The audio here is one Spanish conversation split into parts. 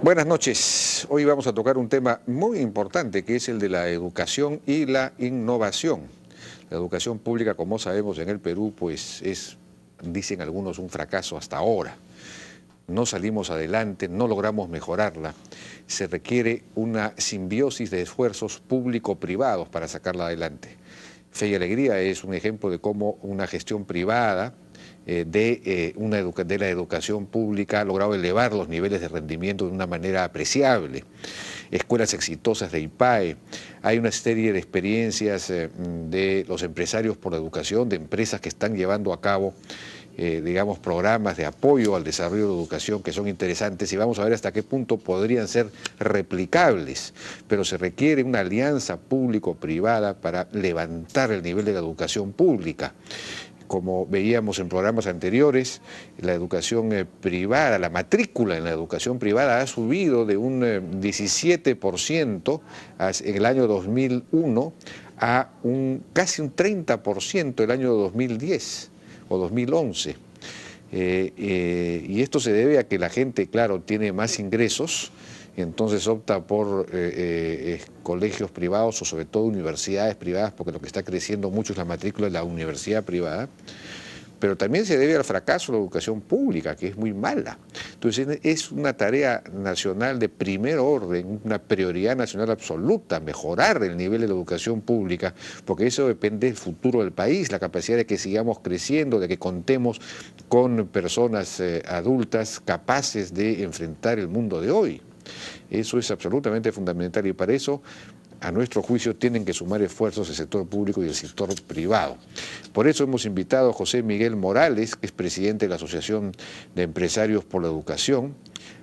Buenas noches. Hoy vamos a tocar un tema muy importante que es el de la educación y la innovación. La educación pública, como sabemos en el Perú, pues es, dicen algunos, un fracaso hasta ahora. No salimos adelante, no logramos mejorarla. Se requiere una simbiosis de esfuerzos público-privados para sacarla adelante. Fe y Alegría es un ejemplo de cómo una gestión privada de la educación pública ha logrado elevar los niveles de rendimiento de una manera apreciable. Escuelas exitosas de IPAE, hay una serie de experiencias de los empresarios por la educación, de empresas que están llevando a cabo digamos, programas de apoyo al desarrollo de la educación que son interesantes y vamos a ver hasta qué punto podrían ser replicables, pero se requiere una alianza público-privada para levantar el nivel de la educación pública. Como veíamos en programas anteriores, la educación privada, la matrícula en la educación privada ha subido de un 17% en el año 2001 a casi un 30% el año 2010 o 2011. Y esto se debe a que la gente, claro, tiene más ingresos, y entonces opta por colegios privados o sobre todo universidades privadas, porque lo que está creciendo mucho es la matrícula de la universidad privada, pero también se debe al fracaso de la educación pública, que es muy mala. Entonces es una tarea nacional de primer orden, una prioridad nacional absoluta, mejorar el nivel de la educación pública, porque eso depende del futuro del país, la capacidad de que sigamos creciendo, de que contemos con personas adultas capaces de enfrentar el mundo de hoy. Eso es absolutamente fundamental y para eso, a nuestro juicio, tienen que sumar esfuerzos el sector público y el sector privado. Por eso hemos invitado a José Miguel Morales, que es presidente de la Asociación de Empresarios por la Educación,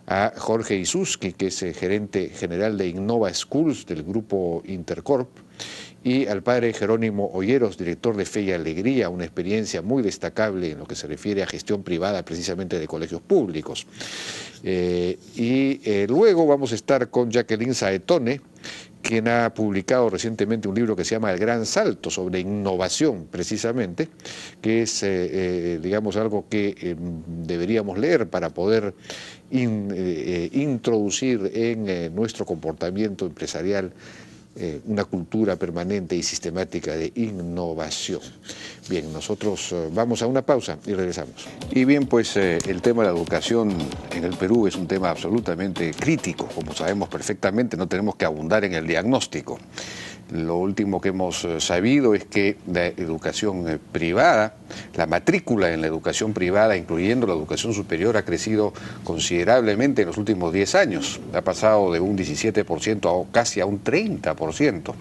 a Jorge Isuski, que es gerente general de Innova Schools del grupo Intercorp, y al padre Jerónimo Olleros, director de Fe y Alegría, una experiencia muy destacable en lo que se refiere a gestión privada precisamente de colegios públicos. Luego vamos a estar con Jacqueline Saetone, quien ha publicado recientemente un libro que se llama El Gran Salto, sobre innovación precisamente, que es, digamos, algo que deberíamos leer para poder introducir en nuestro comportamiento empresarial una cultura permanente y sistemática de innovación. Bien, nosotros vamos a una pausa y regresamos. Y bien, pues el tema de la educación en el Perú es un tema absolutamente crítico, como sabemos perfectamente, no tenemos que abundar en el diagnóstico. Lo último que hemos sabido es que la educación privada, la matrícula en la educación privada, incluyendo la educación superior, ha crecido considerablemente en los últimos 10 años. Ha pasado de un 17% a casi a un 30%,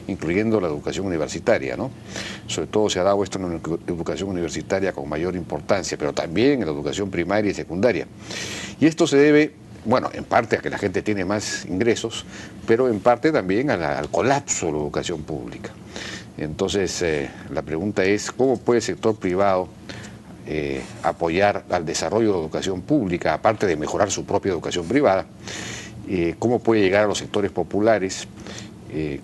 incluyendo la educación universitaria, ¿no? Sobre todo se ha dado esto en la educación universitaria con mayor importancia, pero también en la educación primaria y secundaria. Y esto se debe, bueno, en parte a que la gente tiene más ingresos, pero en parte también al colapso de la educación pública. Entonces, la pregunta es, ¿cómo puede el sector privado apoyar al desarrollo de la educación pública, aparte de mejorar su propia educación privada? ¿Cómo puede llegar a los sectores populares?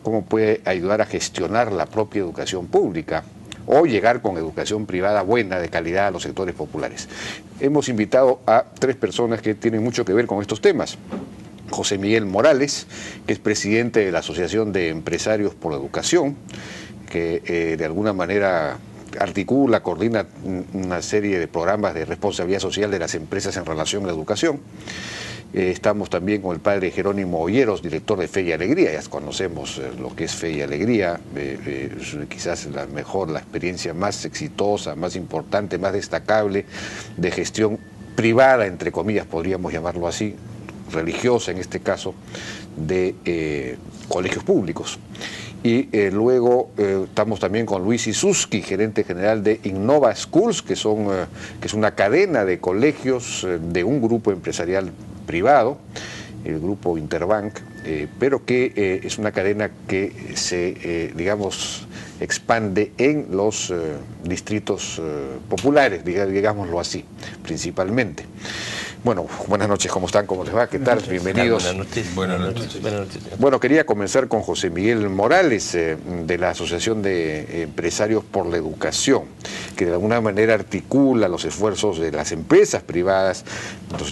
¿Cómo puede ayudar a gestionar la propia educación pública? O llegar con educación privada buena, de calidad, a los sectores populares. Hemos invitado a 3 personas que tienen mucho que ver con estos temas. José Miguel Morales, que es presidente de la Asociación de Empresarios por la Educación, que de alguna manera articula, coordina una serie de programas de responsabilidad social de las empresas en relación a la educación. Estamos también con el padre Jerónimo Olleros, director de Fe y Alegría. Ya conocemos lo que es Fe y Alegría, quizás la experiencia más exitosa, más importante, más destacable de gestión privada, entre comillas, podríamos llamarlo así, religiosa en este caso, de colegios públicos. Y luego estamos también con Luis Isuski, gerente general de Innova Schools, que es una cadena de colegios de un grupo empresarial privado, el grupo Interbank, pero que es una cadena que se, digamos, expande en los distritos populares, digámoslo así, principalmente. Bueno, buenas noches, ¿cómo están? ¿Cómo les va? ¿Qué tal? Bienvenidos. Buenas noches. Buenas noches. Buenas noches. Bueno, quería comenzar con José Miguel Morales, de la Asociación de Empresarios por la Educación, que de alguna manera articula los esfuerzos de las empresas privadas,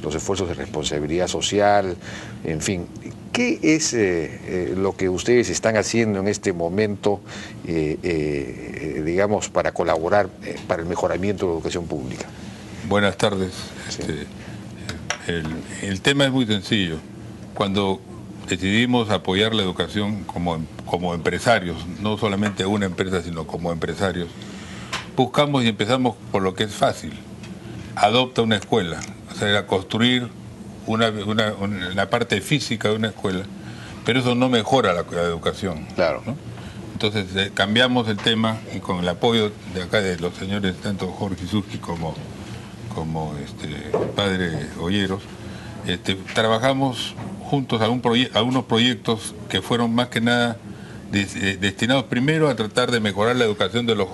los esfuerzos de responsabilidad social, en fin. ¿Qué es lo que ustedes están haciendo en este momento, digamos, para colaborar para el mejoramiento de la educación pública? Buenas tardes. Sí. El tema es muy sencillo. Cuando decidimos apoyar la educación como empresarios, no solamente una empresa, sino como empresarios, buscamos y empezamos por lo que es fácil. Adopta una escuela, o sea, era construir una parte física de una escuela, pero eso no mejora la educación. Claro. ¿No? Entonces cambiamos el tema y con el apoyo de acá de los señores, tanto Jorge Isurgi como padre Olleros, trabajamos juntos a algunos proyectos que fueron más que nada destinados primero a tratar de mejorar la educación de los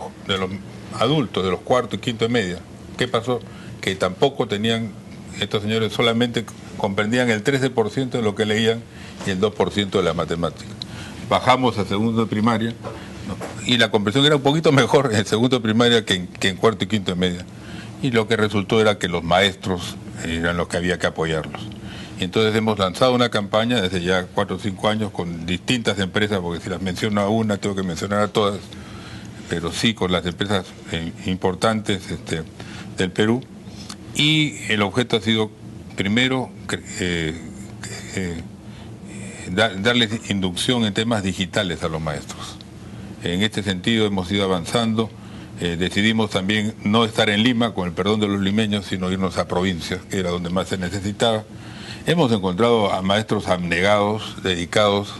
adultos, de los cuarto y quinto de media. ¿Qué pasó? Que tampoco tenían, estos señores solamente comprendían el 13% de lo que leían y el 2% de la matemática. Bajamos a segundo de primaria, ¿no? Y la comprensión era un poquito mejor en segundo de primaria que en cuarto y quinto de media. Y lo que resultó era que los maestros eran los que había que apoyarlos. Y entonces hemos lanzado una campaña desde ya 4 o 5 años con distintas empresas, porque si las menciono a una tengo que mencionar a todas, pero sí con las empresas importantes del Perú. Y el objeto ha sido, primero, darles inducción en temas digitales a los maestros. En este sentido hemos ido avanzando. Decidimos también no estar en Lima, con el perdón de los limeños, sino irnos a provincias, que era donde más se necesitaba. Hemos encontrado a maestros abnegados, dedicados,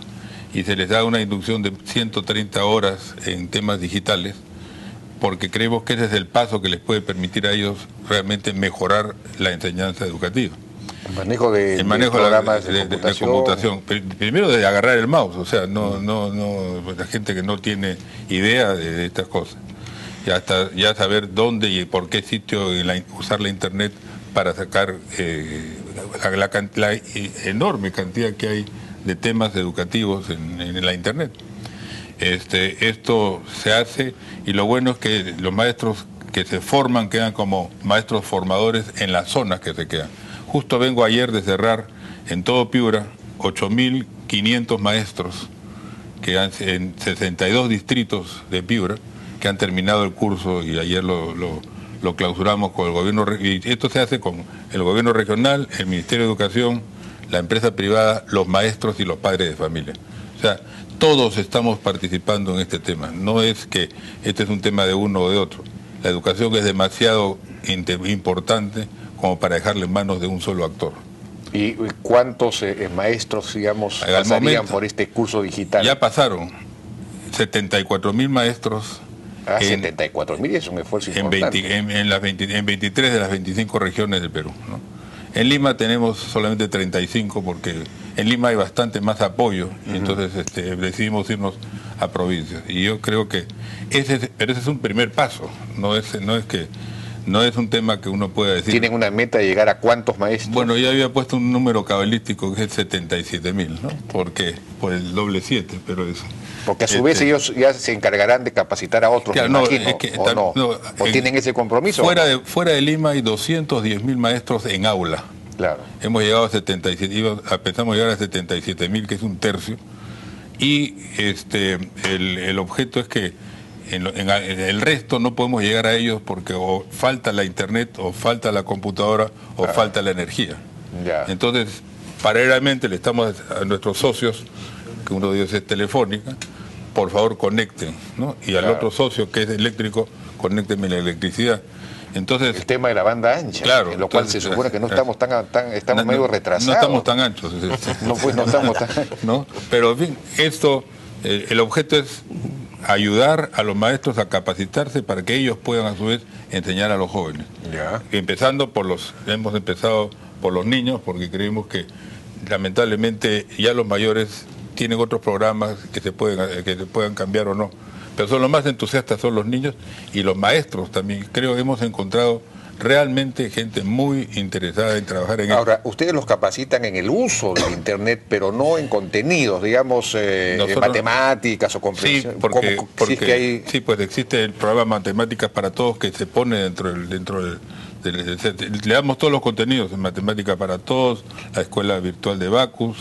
y se les da una inducción de 130 horas en temas digitales, porque creemos que ese es el paso que les puede permitir a ellos realmente mejorar la enseñanza educativa. El manejo de programas de computación. Primero de agarrar el mouse, o sea, la gente que no tiene idea de estas cosas. Ya saber dónde y por qué sitio usar la internet para sacar la enorme cantidad que hay de temas educativos en la internet. Esto se hace y lo bueno es que los maestros que se forman quedan como maestros formadores en las zonas que se quedan. Justo vengo ayer de cerrar en todo Piura 8.500 maestros que en 62 distritos de Piura que han terminado el curso y ayer lo clausuramos con el gobierno, y esto se hace con el gobierno regional, el Ministerio de Educación, la empresa privada, los maestros y los padres de familia. O sea, todos estamos participando en este tema, no es que este es un tema de uno o de otro. La educación es demasiado importante como para dejarle en manos de un solo actor. ¿Y cuántos maestros, digamos, pasarían por este curso digital? Ya pasaron 74.000 maestros. 74.000 es un esfuerzo importante. En 23 de las 25 regiones del Perú, ¿no? En Lima tenemos solamente 35 porque en Lima hay bastante más apoyo, y entonces decidimos irnos a provincias. Y yo creo que ese es un primer paso, no es un tema que uno pueda decir. ¿Tienen una meta de llegar a cuántos maestros? Bueno, yo había puesto un número cabalístico que es 77.000, ¿no? Porque por el doble 7, pero eso. Porque a su vez ellos ya se encargarán de capacitar a otros, claro, me imagino, ¿o tienen ese compromiso? Fuera de Lima hay 210.000 maestros en aula. Claro. Hemos llegado a 77, pensamos llegar a 77.000, que es un tercio. Y el objeto es que en el resto no podemos llegar a ellos porque o falta la internet, o falta la computadora, o falta la energía. Ya. Entonces, paralelamente le estamos a nuestros socios, que uno de ellos es Telefónica, por favor conecten, ¿no? Y al otro socio, que es eléctrico, conéctenme la electricidad. Entonces, el tema de la banda ancha, claro, en lo cual se supone que no estamos estamos medio retrasados. No estamos tan anchos. No, pues no estamos tan ¿no? Pero en fin, el objeto es ayudar a los maestros a capacitarse para que ellos puedan a su vez enseñar a los jóvenes. Ya. Hemos empezado por los niños, porque creemos que lamentablemente ya los mayores tienen otros programas que se puedan cambiar o no. Pero son los más entusiastas son los niños y los maestros también. Creo que hemos encontrado realmente gente muy interesada en trabajar en Ahora, ustedes los capacitan en el uso del Internet, pero no en contenidos, digamos, en matemáticas o comprensión. Sí, porque, si es que hay... sí, pues existe el programa Matemáticas para Todos que se pone dentro del le damos todos los contenidos en Matemática para Todos, la escuela virtual de Bacus,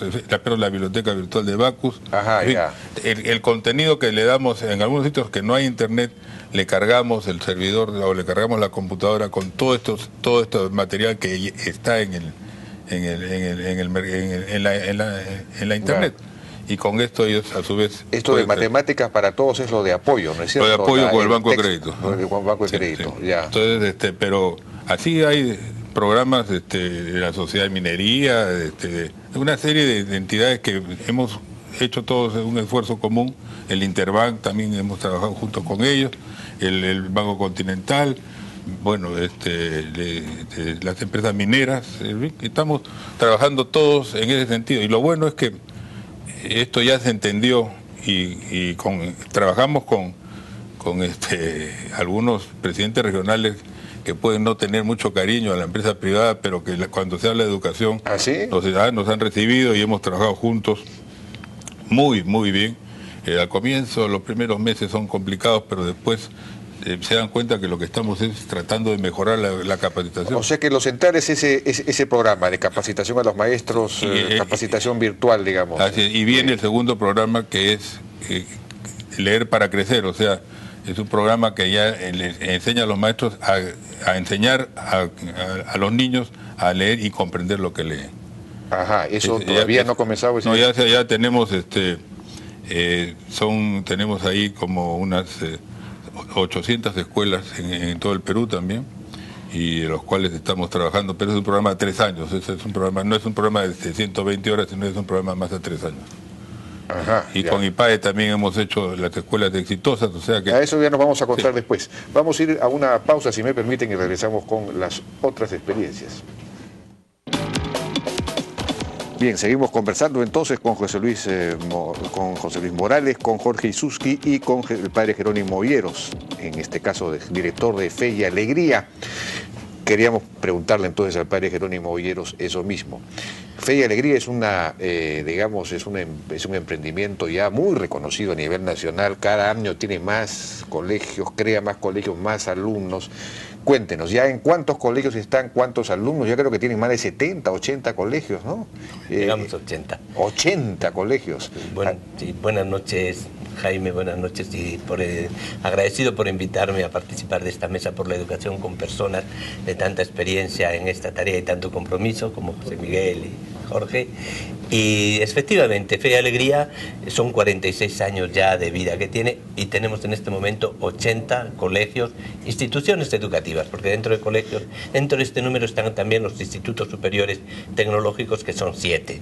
la biblioteca virtual de Bacus. Ajá, en fin, ya. El contenido que le damos en algunos sitios que no hay internet, le cargamos el servidor o le cargamos la computadora con todo este material que está en la internet. Claro. Y con esto ellos a su vez... Esto de Matemáticas para Todos es lo de apoyo, ¿no es cierto? Lo de apoyo con el Banco de Crédito. Con el Banco de Crédito, sí. Ya. Entonces, pero así hay programas de la Sociedad de Minería, de una serie de entidades que hemos hecho todos un esfuerzo común. El Interbank también hemos trabajado junto con ellos, el Banco Continental, bueno, las empresas mineras, estamos trabajando todos en ese sentido. Y lo bueno es que esto ya se entendió y trabajamos con algunos presidentes regionales que pueden no tener mucho cariño a la empresa privada, pero que cuando se habla de educación nos han recibido y hemos trabajado juntos muy, muy bien. Al comienzo, los primeros meses son complicados, pero después se dan cuenta que lo que estamos es tratando de mejorar la capacitación. O sea que lo central es ese programa de capacitación a los maestros, capacitación virtual, digamos. Así, y viene el segundo programa que es Leer para Crecer, o sea, es un programa que ya les enseña a los maestros a enseñar a los niños a leer y comprender lo que leen. Ajá, eso todavía no ha comenzado. No, ya tenemos, tenemos ahí como unas 800 escuelas en todo el Perú también, y de los cuales estamos trabajando, pero es un programa de 3 años, es un programa, no es un programa de 120 horas, sino es un programa más de 3 años. Ajá, y ya. Con IPAE también hemos hecho las escuelas exitosas, o sea que... A eso ya nos vamos a contar después. Vamos a ir a una pausa, si me permiten, y regresamos con las otras experiencias. Bien, seguimos conversando entonces con José Luis Morales, con Jorge Isuski y con el padre Jerónimo Hieros, en este caso director de Fe y Alegría. Queríamos preguntarle entonces al padre Jerónimo Hieros eso mismo. Fe y Alegría es es un emprendimiento ya muy reconocido a nivel nacional. Cada año tiene más colegios, crea más colegios, más alumnos. Cuéntenos, ¿ya en cuántos colegios están, cuántos alumnos? Yo creo que tienen más de 70, 80 colegios, ¿no? Llegamos a 80. 80 colegios. Bueno, sí, buenas noches, Jaime, buenas noches, y agradecido por invitarme a participar de esta mesa por la educación con personas de tanta experiencia en esta tarea y tanto compromiso como José Miguel y Jorge. Y efectivamente, Fe y Alegría son 46 años ya de vida que tiene, y tenemos en este momento 80 colegios, instituciones educativas, porque dentro de colegios, dentro de este número están también los institutos superiores tecnológicos, que son 7.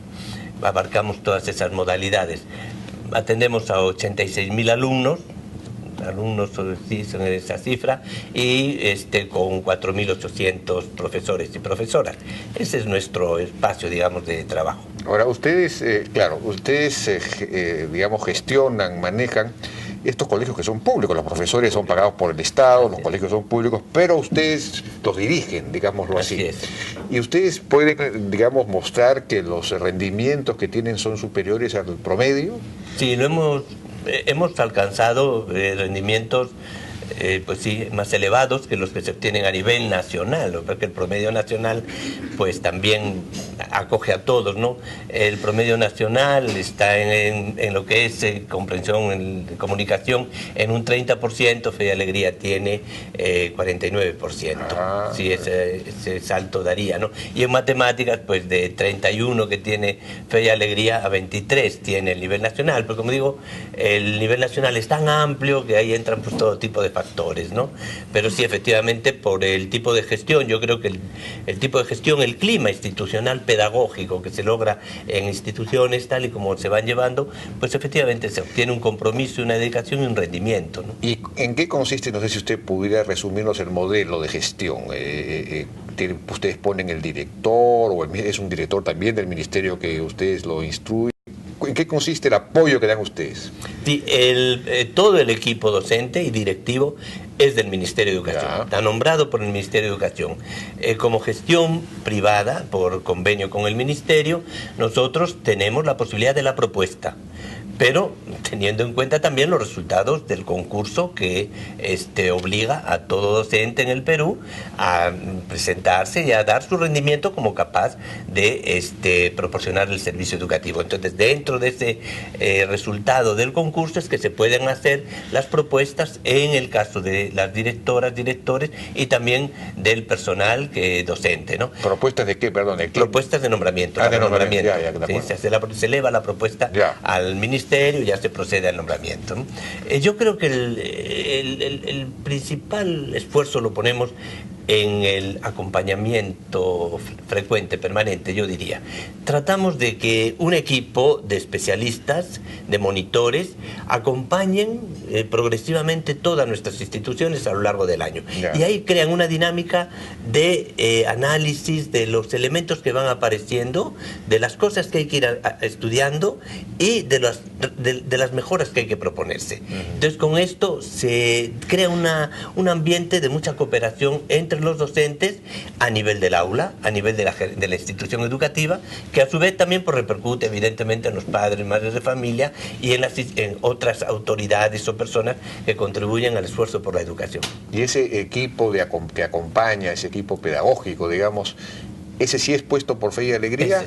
Abarcamos todas esas modalidades. Atendemos a 86.000 alumnos sí, son esa cifra, y con 4.800 profesores y profesoras. Ese es nuestro espacio, digamos, de trabajo. Ahora, ustedes, digamos, gestionan, manejan estos colegios que son públicos. Los profesores son pagados por el Estado, los colegios son públicos, pero ustedes los dirigen, digámoslo así. Así es. Y ustedes pueden, digamos, mostrar que los rendimientos que tienen son superiores al promedio. Sí, hemos alcanzado rendimientos pues sí, más elevados que los que se obtienen a nivel nacional, porque el promedio nacional pues también acoge a todos, ¿no? El promedio nacional está en lo que es comprensión, en comunicación, en un 30%, Fe y Alegría tiene 49%. Sí, ese salto daría, ¿no? Y en matemáticas, pues de 31 que tiene Fe y Alegría a 23 tiene el nivel nacional, pero como digo, el nivel nacional es tan amplio que ahí entran pues todo tipo de factores, ¿no? Pero sí, efectivamente, por el tipo de gestión, yo creo que el tipo de gestión, el clima institucional pedagógico que se logra en instituciones tal y como se van llevando, pues efectivamente se obtiene un compromiso, una dedicación y un rendimiento, ¿no? ¿Y en qué consiste? No sé si usted pudiera resumirnos el modelo de gestión. ¿Ustedes ponen el director o es un director también del ministerio que ustedes lo instruyen? ¿En qué consiste el apoyo que dan ustedes? Sí, todo el equipo docente y directivo es del Ministerio de Educación, Ya. está nombrado por el Ministerio de Educación. Como gestión privada, por convenio con el Ministerio, nosotros tenemos la posibilidad de la propuesta, pero teniendo en cuenta también los resultados del concurso que obliga a todo docente en el Perú a presentarse y a dar su rendimiento como capaz de proporcionar el servicio educativo. Entonces, dentro de ese resultado del concurso es que se pueden hacer las propuestas en el caso de las directoras, directores y también del personal docente, ¿no? ¿Propuestas de qué? Perdón, ¿de qué? Propuestas de nombramiento. De nombramiento. Ya, de ¿sí? acuerdo. Se eleva la propuesta al Ministerio y ya se procede al nombramiento, ¿no? Yo creo que el principal esfuerzo lo ponemos en el acompañamiento frecuente, permanente, yo diría. Tratamos de que un equipo de especialistas, de monitores, acompañen progresivamente todas nuestras instituciones a lo largo del año. Yeah. Y ahí crean una dinámica de análisis de los elementos que van apareciendo, de las cosas que hay que ir estudiando y de las mejoras que hay que proponerse. Entonces, con esto se crea un ambiente de mucha cooperación entre los docentes a nivel del aula, a nivel de la institución educativa, que a su vez también repercute evidentemente en los padres, madres de familia y en otras autoridades o personas que contribuyen al esfuerzo por la educación. Y ese equipo que acompaña, ese equipo pedagógico, digamos, ¿ese sí es puesto por Fe y Alegría?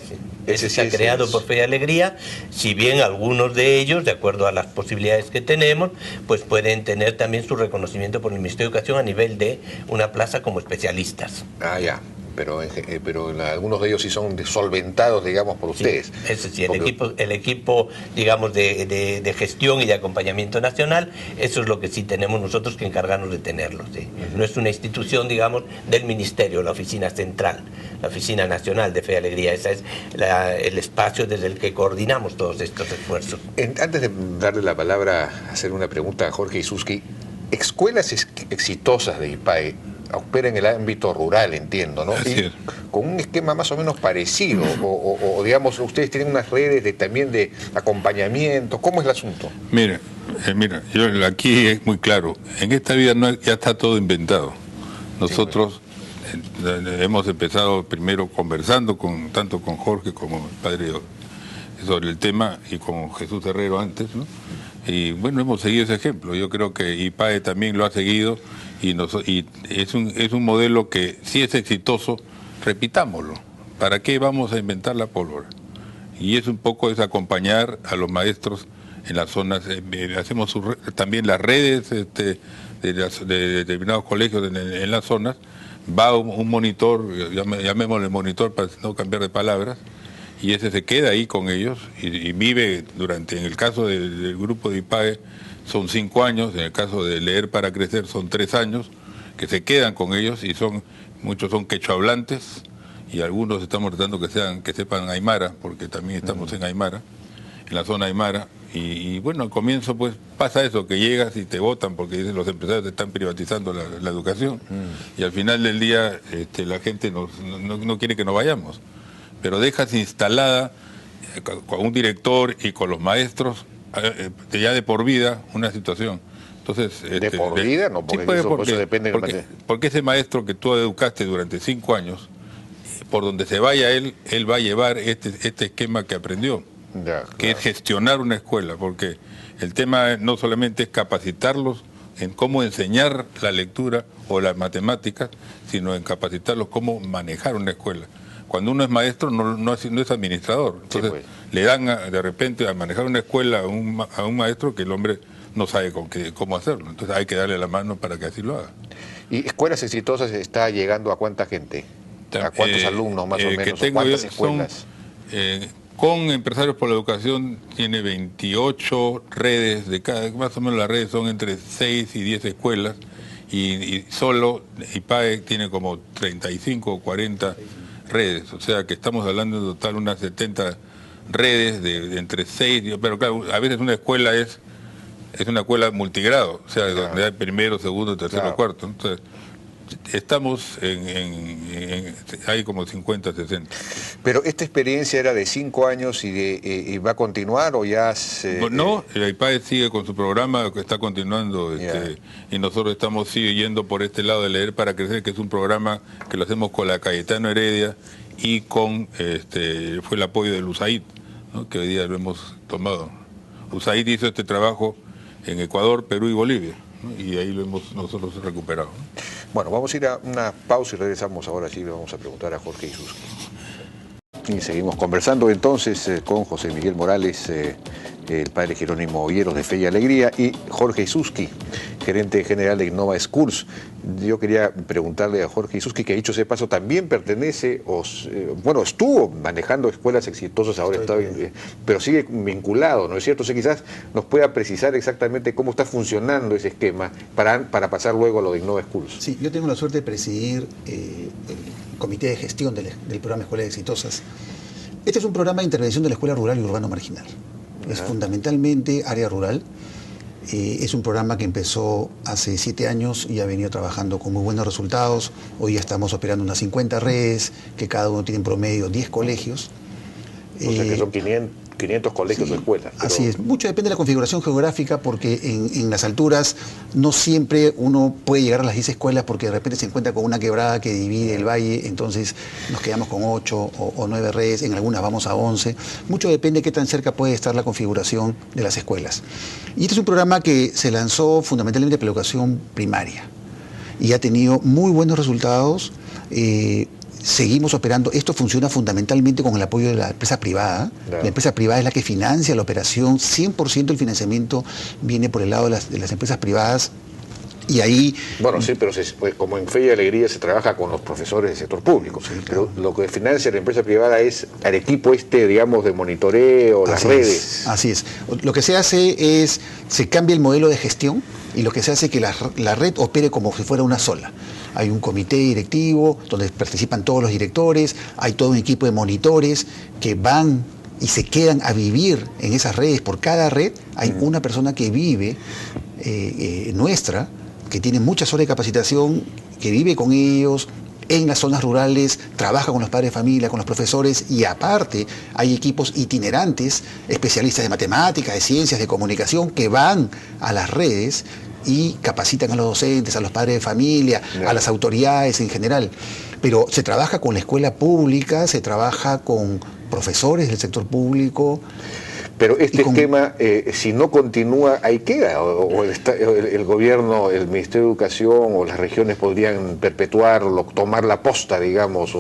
Ese sí está creado por Fe y Alegría, si bien algunos de ellos, de acuerdo a las posibilidades que tenemos, pues pueden tener también su reconocimiento por el Ministerio de Educación a nivel de una plaza como especialistas. Ah, ya. Pero algunos de ellos sí son solventados, digamos, por ustedes. Sí, eso sí, el equipo, digamos, de gestión y de acompañamiento nacional, eso es lo que sí tenemos nosotros que encargarnos de tenerlo. ¿Sí? No es una institución, digamos, del Ministerio, la oficina central, la oficina nacional de Fe y Alegría. Ese es el espacio desde el que coordinamos todos estos esfuerzos. Antes de darle la palabra, hacer una pregunta a Jorge Isusqui, escuelas exitosas de IPAE opera en el ámbito rural, entiendo, ¿no? Y con un esquema más o menos parecido, o digamos, ustedes tienen unas redes también de acompañamiento. ¿Cómo es el asunto? Mira, aquí es muy claro, en esta vida ya está todo inventado. Nosotros hemos empezado primero conversando tanto con Jorge como el padre sobre el tema y con Jesús Herrero antes, ¿no? Y bueno, hemos seguido ese ejemplo. Yo creo que IPAE también lo ha seguido y es un modelo que si es exitoso, repitámoslo. ¿Para qué vamos a inventar la pólvora? Y es un poco acompañar a los maestros en las zonas. Hacemos también las redes de determinados colegios en las zonas. Va un monitor, llamémosle monitor para no cambiar de palabras, y ese se queda ahí con ellos y vive en el caso del grupo de IPAE son 5 años, en el caso de Leer para Crecer son 3 años, que se quedan con ellos y muchos son quechohablantes y algunos estamos tratando que sepan aymara, porque también estamos en aymara, en la zona aymara, y bueno, al comienzo pues pasa eso, que llegas y te votan porque dicen los empresarios están privatizando la educación y al final del día la gente no quiere que nos vayamos. Pero dejas instalada con un director y con los maestros ya de por vida una situación. Entonces, ¿de por vida? No, porque sí, eso depende porque ese maestro que tú educaste durante 5 años, por donde se vaya él va a llevar este esquema que aprendió, que es gestionar una escuela, porque el tema no solamente es capacitarlos en cómo enseñar la lectura o las matemáticas, sino en capacitarlos cómo manejar una escuela. Cuando uno es maestro no es administrador, entonces sí, pues, le dan de repente a manejar una escuela a un maestro que el hombre no sabe cómo hacerlo, entonces hay que darle la mano para que así lo haga. ¿Y escuelas exitosas está llegando a cuánta gente? ¿A cuántos alumnos más o menos? ¿O cuántas escuelas? Con Empresarios por la Educación tiene 28 redes, más o menos las redes son entre 6 y 10 escuelas, y solo IPAE tiene como 35 o 40 redes, o sea que estamos hablando en total unas 70 redes de entre 6, pero claro, a veces una escuela es una escuela multigrado, o sea, donde hay primero, segundo, tercero, cuarto. Entonces, estamos hay como 50, 60. Pero esta experiencia era de 5 años y va a continuar o ya se... No, el IPAE sigue con su programa que está continuando y nosotros estamos siguiendo por este lado de Leer para Crecer, que es un programa que lo hacemos con la Cayetano Heredia y con fue el apoyo del USAID, ¿no? Que hoy día lo hemos tomado. USAID hizo este trabajo en Ecuador, Perú y Bolivia, ¿no? Y ahí lo hemos nosotros recuperado, ¿no? Bueno, vamos a ir a una pausa y regresamos. Ahora sí le vamos a preguntar a Jorge Isusqui. Y seguimos conversando entonces con José Miguel Morales, el padre Jerónimo Olleros de Fe y Alegría, y Jorge Isusqui, gerente general de Innova Schools. Yo quería preguntarle a Jorge Isusqui, que dicho ese paso también pertenece, bueno, estuvo manejando escuelas exitosas, ahora está, pero sigue vinculado, ¿no es cierto? O sea, quizás nos pueda precisar exactamente cómo está funcionando ese esquema para pasar luego a lo de Innova Schools. Sí, yo tengo la suerte de presidir el comité de gestión del programa Escuelas Exitosas. Este es un programa de intervención de la escuela rural y urbano marginal. Es fundamentalmente área rural. Es un programa que empezó hace 7 años y ha venido trabajando con muy buenos resultados. Hoy ya estamos operando unas 50 redes, que cada uno tiene en promedio 10 colegios. O sea que son 500 colegios o escuelas. Pero... Así es. Mucho depende de la configuración geográfica, porque en las alturas no siempre uno puede llegar a las 10 escuelas, porque de repente se encuentra con una quebrada que divide el valle, entonces nos quedamos con 8 o 9 redes, en algunas vamos a 11. Mucho depende de qué tan cerca puede estar la configuración de las escuelas. Y este es un programa que se lanzó fundamentalmente para la educación primaria y ha tenido muy buenos resultados. Seguimos operando. Esto funciona fundamentalmente con el apoyo de la empresa privada. Claro. La empresa privada es la que financia la operación. 100% del financiamiento viene por el lado de las empresas privadas. Y ahí... Bueno, sí, pero pues, como en Fe y Alegría se trabaja con los profesores del sector público. Sí, claro. Pero lo que financia la empresa privada es el equipo digamos, de monitoreo, las redes. Así es. Lo que se hace es, se cambia el modelo de gestión y lo que se hace es que la red opere como si fuera una sola. Hay un comité directivo donde participan todos los directores, hay todo un equipo de monitores que van y se quedan a vivir en esas redes. Por cada red hay una persona que vive, nuestra, que tiene muchas horas de capacitación, que vive con ellos en las zonas rurales, trabaja con los padres de familia, con los profesores, y aparte hay equipos itinerantes, especialistas de matemáticas, de ciencias, de comunicación, que van a las redes y capacitan a los docentes, a los padres de familia, a las autoridades en general. Pero se trabaja con la escuela pública, se trabaja con profesores del sector público. Pero este esquema, si no continúa, ahí queda, o el gobierno, el Ministerio de Educación o las regiones podrían perpetuarlo, tomar la posta, digamos,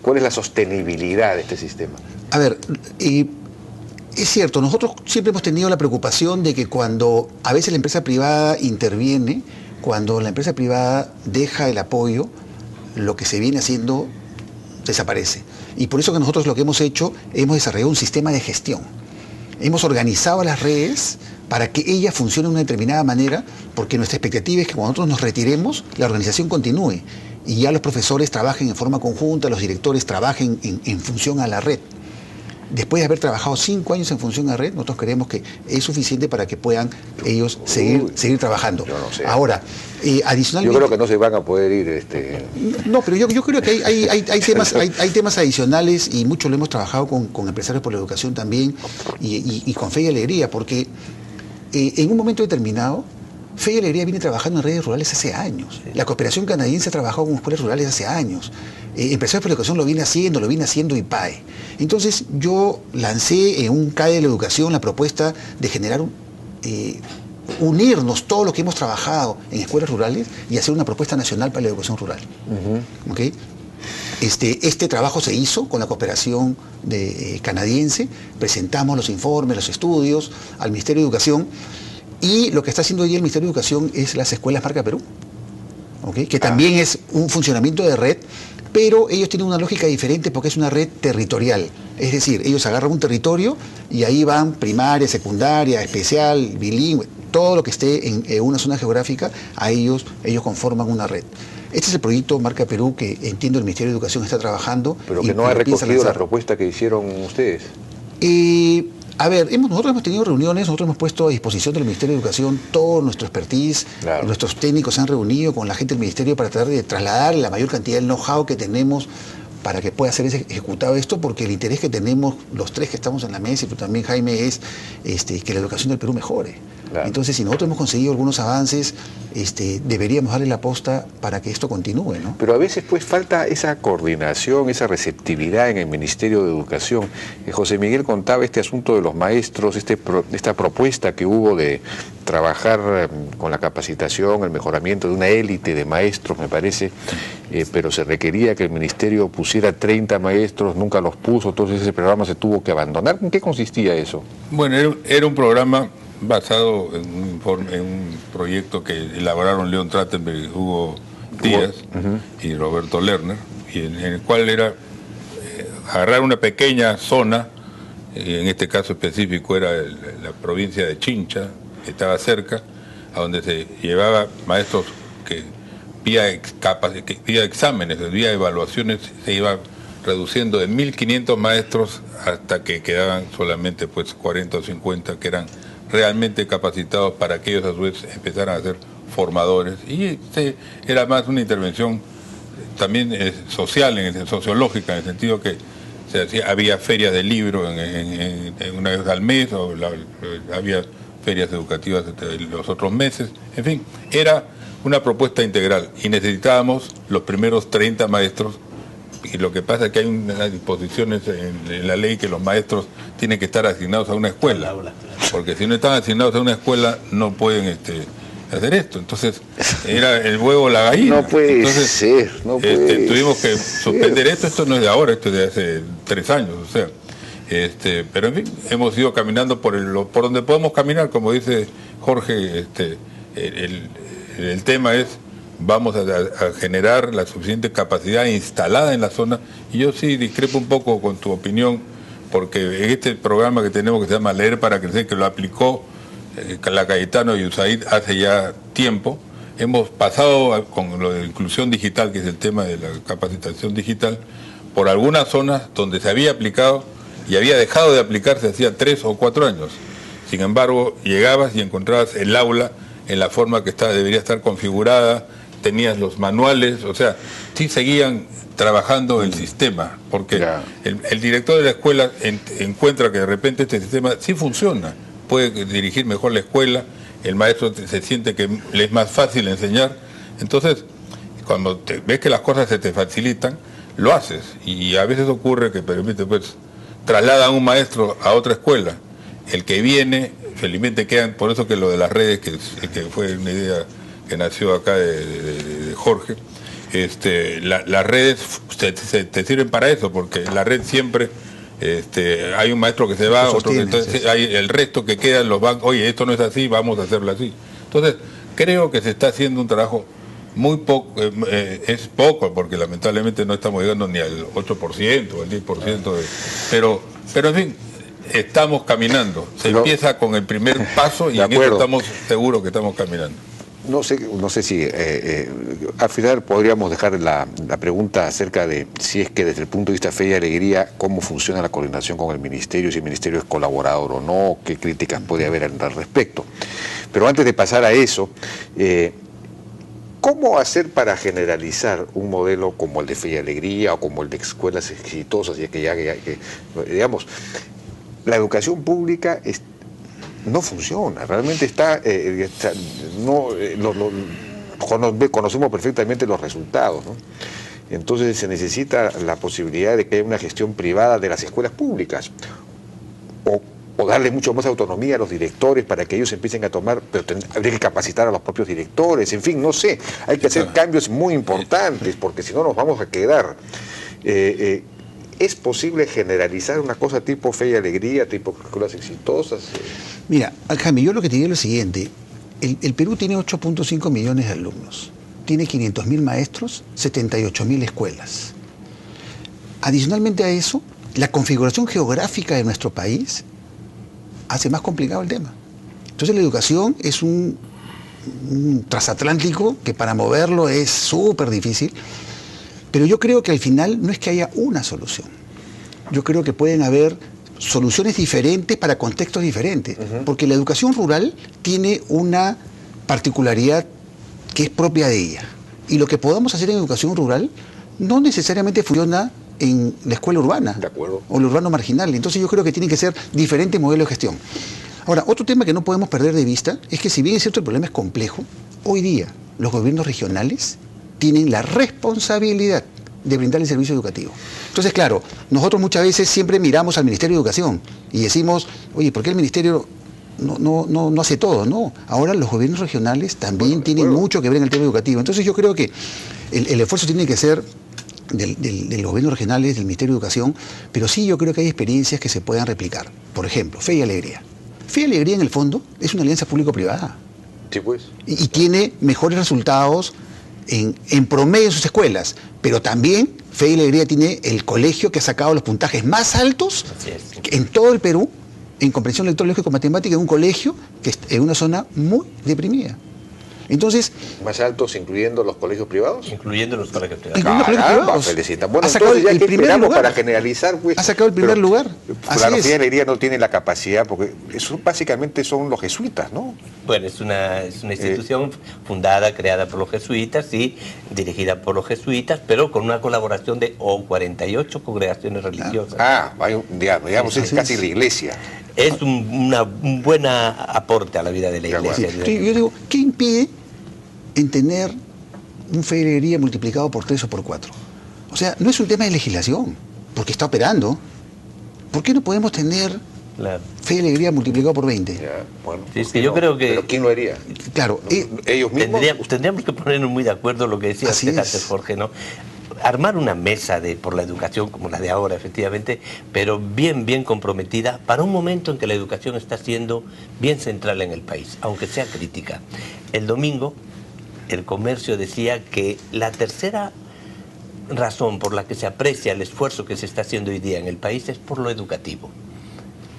¿cuál es la sostenibilidad de este sistema? A ver, es cierto, nosotros siempre hemos tenido la preocupación de que cuando a veces la empresa privada interviene, cuando la empresa privada deja el apoyo, lo que se viene haciendo desaparece. Y por eso que nosotros lo que hemos hecho, hemos desarrollado un sistema de gestión. Hemos organizado las redes para que ellas funcionen de una determinada manera, porque nuestra expectativa es que cuando nosotros nos retiremos, la organización continúe y ya los profesores trabajen en forma conjunta, los directores trabajen en función a la red. Después de haber trabajado 5 años en función a red, nosotros creemos que es suficiente para que puedan ellos seguir trabajando. Yo no sé. Ahora, adicionalmente... Yo creo que no se van a poder ir... No, pero yo creo que hay temas adicionales, y mucho lo hemos trabajado con Empresarios por la Educación también, y con Fe y Alegría, porque en un momento determinado, Fe y Alegría viene trabajando en redes rurales hace años. La cooperación canadiense ha trabajado con escuelas rurales hace años. Empresarios por la Educación lo viene haciendo IPAE. Entonces yo lancé en un CAE de la Educación la propuesta de generar unirnos todo lo que hemos trabajado en escuelas rurales y hacer una propuesta nacional para la educación rural. ¿Okay? Este trabajo se hizo con la cooperación canadiense, presentamos los informes, los estudios al Ministerio de Educación, y lo que está haciendo hoy el Ministerio de Educación es las escuelas Marca Perú, ¿okay? Que también es un funcionamiento de red, pero ellos tienen una lógica diferente porque es una red territorial. Es decir, ellos agarran un territorio y ahí van primaria, secundaria, especial, bilingüe, todo lo que esté en una zona geográfica, a ellos conforman una red. Este es el proyecto Marca Perú que entiendo el Ministerio de Educación está trabajando. Pero que no ha recogido la propuesta que hicieron ustedes. A ver, nosotros hemos tenido reuniones, nosotros hemos puesto a disposición del Ministerio de Educación todo nuestro expertise, Claro. Nuestros técnicos se han reunido con la gente del Ministerio para tratar de trasladar la mayor cantidad del know-how que tenemos para que pueda ser ejecutado esto, porque el interés que tenemos los tres que estamos en la mesa, y tú también, Jaime, es que la educación del Perú mejore. Claro. Entonces, si nosotros hemos conseguido algunos avances, deberíamos darle la posta para que esto continúe, ¿no? Pero a veces pues falta esa coordinación, esa receptividad en el Ministerio de Educación. José Miguel contaba este asunto de los maestros, esta propuesta que hubo de trabajar con la capacitación, el mejoramiento de una élite de maestros, me parece, pero se requería que el Ministerio pusiera 30 maestros, nunca los puso, entonces ese programa se tuvo que abandonar. ¿En qué consistía eso? Bueno, era un programa basado en un proyecto que elaboraron León Trachtenberg y Hugo Díaz y Roberto Lerner, y en el cual era agarrar una pequeña zona, y en este caso específico era la provincia de Chincha, que estaba cerca, a donde se llevaba maestros que vía exámenes, vía evaluaciones, se iba reduciendo de 1.500 maestros hasta que quedaban solamente pues 40 o 50 que eran realmente capacitados para que ellos a su vez empezaran a ser formadores. Y era más una intervención también social, sociológica, en el sentido que había ferias de libro una vez al mes, o había ferias educativas los otros meses. En fin, era una propuesta integral y necesitábamos los primeros 30 maestros. Y lo que pasa es que hay unas disposiciones en la ley que los maestros tienen que estar asignados a una escuela, porque si no están asignados a una escuela no pueden hacer esto. Entonces era el huevo o la gallina. No puede Entonces, ser, no puede tuvimos que suspender esto no es de ahora, esto es de hace 3 años, o sea. Pero en fin, hemos ido caminando por donde podemos caminar, como dice Jorge. El tema es, vamos a generar la suficiente capacidad instalada en la zona, y yo sí discrepo un poco con tu opinión, porque en este programa que tenemos que se llama Leer para Crecer, que lo aplicó la Cayetano y USAID hace ya tiempo, hemos pasado con lo de inclusión digital, que es el tema de la capacitación digital, por algunas zonas donde se había aplicado y había dejado de aplicarse hacía 3 o 4 años. Sin embargo, llegabas y encontrabas el aula en la forma que debería estar configurada, tenías los manuales, o sea, sí seguían trabajando el sistema, porque el director de la escuela encuentra que de repente este sistema sí funciona, puede dirigir mejor la escuela, el maestro se siente que le es más fácil enseñar. Entonces, cuando ves que las cosas se te facilitan, lo haces, y a veces ocurre que permite, pues, trasladan a un maestro a otra escuela, el que viene, felizmente quedan, por eso que lo de las redes, que fue una idea que nació acá de Jorge, las redes te sirven para eso, porque en la red siempre hay un maestro que se va, otro que, entonces hay el resto que quedan, los van, oye, esto no es así, vamos a hacerlo así. Entonces, creo que se está haciendo un trabajo muy poco, es poco, porque lamentablemente no estamos llegando ni al 8% o al 10%, pero en fin, estamos caminando. Se empieza con el primer paso y en eso estamos seguros que estamos caminando. No sé si al final podríamos dejar la pregunta acerca de si es que desde el punto de vista Fe y Alegría, cómo funciona la coordinación con el Ministerio, si el Ministerio es colaborador o no, qué críticas puede haber al respecto. Pero antes de pasar a eso, ¿cómo hacer para generalizar un modelo como el de Fe y Alegría o como el de escuelas exitosas? Y es que digamos, la educación pública no funciona, realmente conocemos perfectamente los resultados, ¿no? Entonces se necesita la posibilidad de que haya una gestión privada de las escuelas públicas, o darle mucho más autonomía a los directores para que ellos empiecen a tomar, pero habría que capacitar a los propios directores, en fin, no sé, hay que hacer cambios muy importantes, porque si no nos vamos a quedar. ¿Es posible generalizar una cosa tipo Fe y Alegría, tipo escuelas exitosas? Mira, Jaime, yo lo que te digo es lo siguiente. El Perú tiene 8.5 millones de alumnos. Tiene 500.000 maestros, 78.000 escuelas. Adicionalmente a eso, la configuración geográfica de nuestro país hace más complicado el tema. Entonces la educación es un transatlántico que para moverlo es súper difícil. Pero yo creo que al final no es que haya una solución. Yo creo que pueden haber soluciones diferentes para contextos diferentes, porque la educación rural tiene una particularidad que es propia de ella. Y lo que podamos hacer en educación rural no necesariamente funciona en la escuela urbana. De acuerdo. O el urbano marginal. Entonces yo creo que tienen que ser diferentes modelos de gestión. Ahora, otro tema que no podemos perder de vista es que si bien es cierto el problema es complejo, hoy día los gobiernos regionales tienen la responsabilidad de brindar el servicio educativo. Entonces, claro, nosotros muchas veces siempre miramos al Ministerio de Educación y decimos, oye, ¿por qué el Ministerio no hace todo? No, ahora los gobiernos regionales también tienen mucho que ver en el tema educativo. Entonces yo creo que el esfuerzo tiene que ser de los gobiernos regionales, del Ministerio de Educación, pero sí yo creo que hay experiencias que se puedan replicar. Por ejemplo, Fe y Alegría. Fe y Alegría en el fondo es una alianza público-privada. Sí, pues. Y tiene mejores resultados en promedio en sus escuelas, pero también Fe y Alegría tiene el colegio que ha sacado los puntajes más altos en todo el Perú en comprensión lectora, lógica y matemática en un colegio que es en una zona muy deprimida. Entonces, ¿más altos incluyendo los colegios privados? Incluyendo los colegios privados. Caramba, felicita. Bueno, ha sacado entonces ya el que primer esperamos lugar. para generalizar, pues. Ha sacado el primer lugar. Claro, Fe y Alegría no tiene la capacidad, porque eso básicamente son los jesuitas, ¿no? Bueno, es una institución fundada, creada por los jesuitas, sí, dirigida por los jesuitas, pero con una colaboración de 48 congregaciones religiosas. Hay digamos, es casi la iglesia. Es un buen aporte a la vida de la iglesia. Yo digo, ¿qué impide en tener un Fe y Alegría multiplicado por 3 o por 4? O sea, no es un tema de legislación, porque está operando. ¿Por qué no podemos tener Fe y Alegría multiplicado por 20? Ya, bueno, sí, es que yo creo que... ¿Pero quién lo haría? Claro, ellos mismos. Tendríamos que ponernos muy de acuerdo lo que decía usted antes, Jorge, ¿no? Armar una mesa por la educación como la de ahora, efectivamente, pero bien comprometida para un momento en que la educación está siendo bien central en el país, aunque sea crítica. El domingo, el Comercio decía que la tercera razón por la que se aprecia el esfuerzo que se está haciendo hoy día en el país es por lo educativo.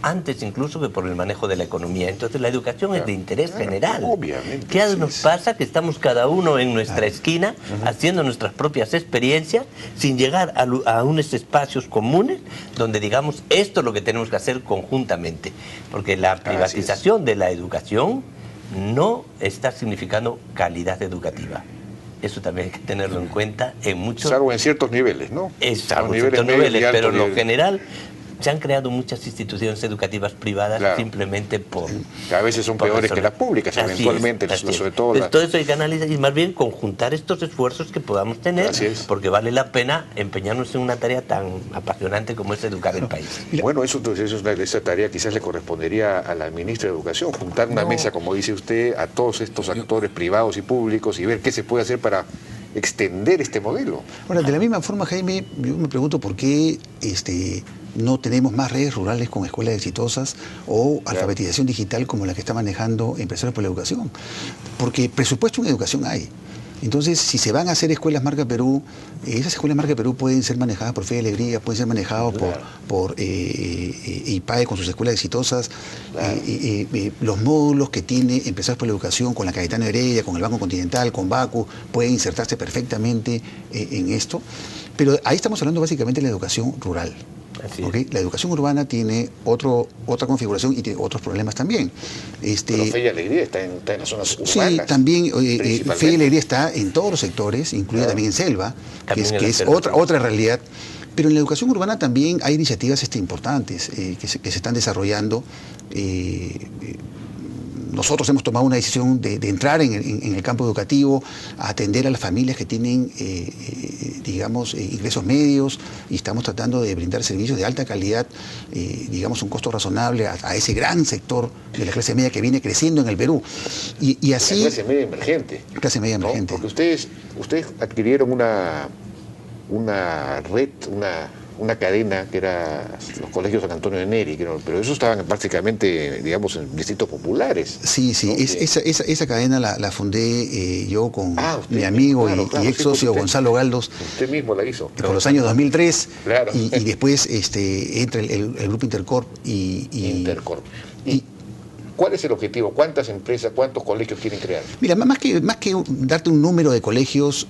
Antes incluso que por el manejo de la economía. Entonces la educación es de interés general. Obviamente. ¿Qué nos pasa? Que estamos cada uno en nuestra esquina haciendo nuestras propias experiencias sin llegar a unos espacios comunes donde digamos esto es lo que tenemos que hacer conjuntamente. Porque la privatización de la educación no está significando calidad educativa. Eso también hay que tenerlo en cuenta en muchos... Salvo en ciertos niveles, ¿no? Salvo en ciertos niveles, pero en lo general... Se han creado muchas instituciones educativas privadas simplemente por... Que a veces son peores que las públicas, eventualmente, sobre todo... Todo eso hay que analizar y más bien conjuntar estos esfuerzos que podamos tener, porque vale la pena empeñarnos en una tarea tan apasionante como es educar el país. Bueno, esa tarea quizás le correspondería a la ministra de Educación, juntar una mesa, como dice usted, a todos estos actores privados y públicos y ver qué se puede hacer para extender este modelo. Ahora, de la misma forma, Jaime, yo me pregunto por qué no tenemos más redes rurales con escuelas exitosas o alfabetización digital como la que está manejando Empresarios por la Educación. Porque presupuesto en educación hay. Entonces, si se van a hacer escuelas Marca Perú, esas escuelas Marca Perú pueden ser manejadas por Fe y Alegría, pueden ser manejadas por IPAE con sus escuelas exitosas, los módulos que tiene Empresarios por la Educación con la Cayetano Heredia, con el Banco Continental, con BACU, pueden insertarse perfectamente en esto. Pero ahí estamos hablando básicamente de la educación rural. ¿Okay? La educación urbana tiene otra configuración y tiene otros problemas también. Pero Fe y Alegría está en las zonas urbanas. Sí, también Fe y Alegría está en todos los sectores, incluida también en selva, que es otra realidad. Pero en la educación urbana también hay iniciativas importantes que se están desarrollando. Nosotros hemos tomado una decisión de entrar en el campo educativo, a atender a las familias que tienen, digamos, ingresos medios, y estamos tratando de brindar servicios de alta calidad, digamos, un costo razonable a ese gran sector de la clase media que viene creciendo en el Perú. Y así... La clase media emergente. Clase media emergente. ¿No? Porque ustedes adquirieron una red, una cadena que era los colegios San Antonio de Neri, pero esos estaban prácticamente, digamos, en distritos populares. Sí, ¿no? Esa cadena la fundé yo con mi amigo y ex socio Gonzalo Galdos. Usted mismo la hizo. Por los años 2003. Claro. Y después entra el grupo Intercorp Intercorp. ¿Cuál es el objetivo? ¿Cuántas empresas, cuántos colegios quieren crear? Mira, más que darte un número de colegios,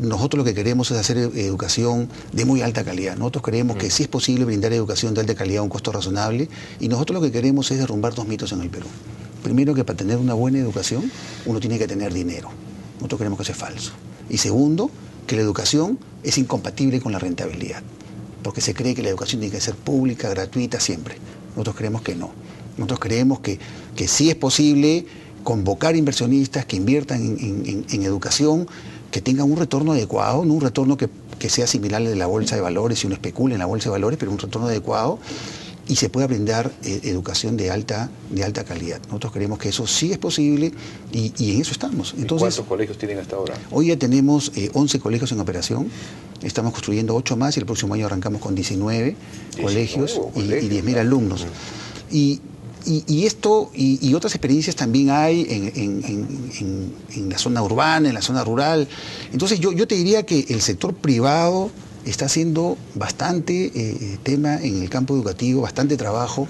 nosotros lo que queremos es hacer educación de muy alta calidad. Nosotros creemos que sí es posible brindar educación de alta calidad a un costo razonable, y nosotros lo que queremos es derrumbar dos mitos en el Perú. Primero, que para tener una buena educación uno tiene que tener dinero. Nosotros creemos que eso es falso. Y segundo, que la educación es incompatible con la rentabilidad, porque se cree que la educación tiene que ser pública, gratuita, siempre. Nosotros creemos que no. Nosotros creemos que sí es posible convocar inversionistas que inviertan en educación, que tengan un retorno adecuado, no un retorno que sea similar al de la bolsa de valores, si uno especula en la bolsa de valores, pero un retorno adecuado, y se pueda brindar educación de alta calidad. Nosotros creemos que eso sí es posible, y en eso estamos. Entonces, ¿cuántos colegios tienen hasta ahora? Hoy ya tenemos 11 colegios en operación, estamos construyendo 8 más, y el próximo año arrancamos con 19 colegios y 10.000 alumnos. Y esto y otras experiencias también hay en la zona urbana, en la zona rural. Entonces yo te diría que el sector privado está haciendo bastante tema en el campo educativo, bastante trabajo.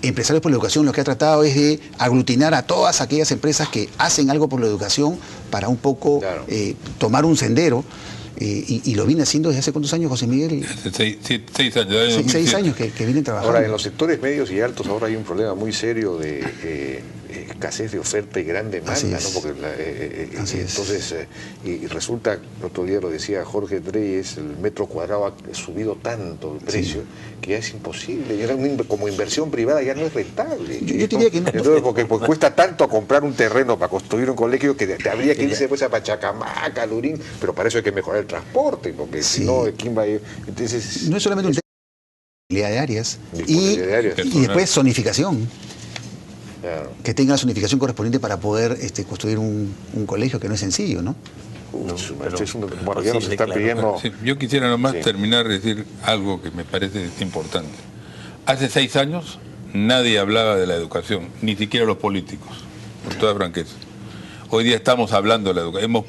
Empresarios por la Educación lo que ha tratado es de aglutinar a todas aquellas empresas que hacen algo por la educación para un poco tomar un sendero. Y lo viene haciendo desde hace ¿cuántos años, José Miguel? Hace 6 años. 6 años que vienen trabajando. Ahora, en los sectores medios y altos ahora hay un problema muy serio de escasez de oferta y gran demanda, ¿no? Porque entonces, y resulta, el otro día lo decía Jorge Dreyes, el metro cuadrado ha subido tanto el precio que ya es imposible. Como inversión privada ya no es rentable. Yo diría que no. Entonces, porque cuesta tanto comprar un terreno para construir un colegio que habría que irse pues a Pachacamac, a Lurín, pero para eso hay que mejorar el transporte, porque si no, ¿quién va a ir? Entonces, no es solamente un tema de disponibilidad de áreas, y después zonificación. Claro. Que tenga la zonificación correspondiente para poder construir un colegio, que no es sencillo, ¿no? Bueno, ya nos está pidiendo... Sí, yo quisiera nomás terminar de decir algo que me parece importante. Hace 6 años nadie hablaba de la educación, ni siquiera los políticos, por toda franqueza. Hoy día estamos hablando de la educación.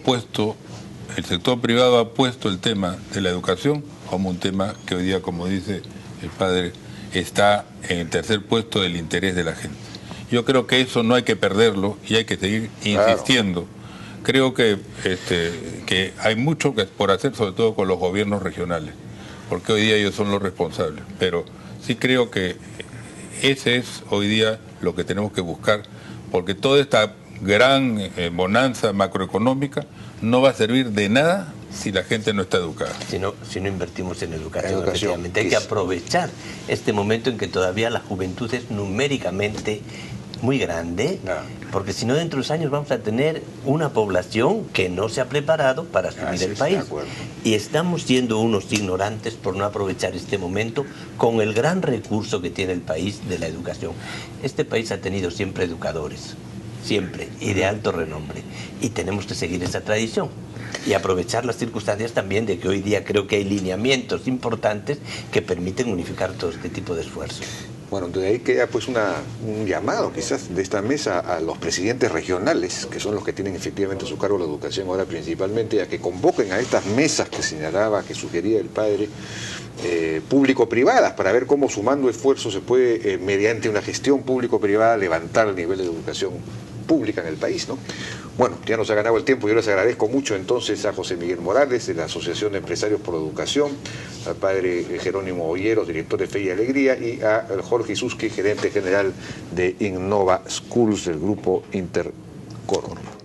El sector privado ha puesto el tema de la educación como un tema que hoy día, como dice el padre, está en el tercer puesto del interés de la gente. Yo creo que eso no hay que perderlo y hay que seguir insistiendo. Creo que hay mucho por hacer, sobre todo con los gobiernos regionales, porque hoy día ellos son los responsables. Pero sí creo que ese es hoy día lo que tenemos que buscar, porque toda esta gran bonanza macroeconómica no va a servir de nada si la gente no está educada. Si no invertimos en educación. Efectivamente. Hay que aprovechar este momento en que todavía la juventud es numéricamente muy grande, porque si no, dentro de unos años vamos a tener una población que no se ha preparado para asumir el país. Y estamos siendo unos ignorantes por no aprovechar este momento con el gran recurso que tiene el país de la educación. Este país ha tenido siempre educadores, siempre, y de alto renombre, y tenemos que seguir esa tradición y aprovechar las circunstancias también de que hoy día creo que hay lineamientos importantes que permiten unificar todo este tipo de esfuerzos. Bueno, de ahí queda pues un llamado quizás de esta mesa a los presidentes regionales, que son los que tienen efectivamente a su cargo la educación ahora principalmente, a que convoquen a estas mesas que señalaba, que sugería el padre, público-privadas, para ver cómo sumando esfuerzos se puede, mediante una gestión público-privada, levantar el nivel de educación pública en el país, ¿no? Bueno, ya nos ha ganado el tiempo. Yo les agradezco mucho entonces a José Miguel Morales, de la Asociación de Empresarios por Educación, al padre Jerónimo Olleros, director de Fe y Alegría, y a Jorge Isuski, gerente general de Innova Schools del grupo Intercorp.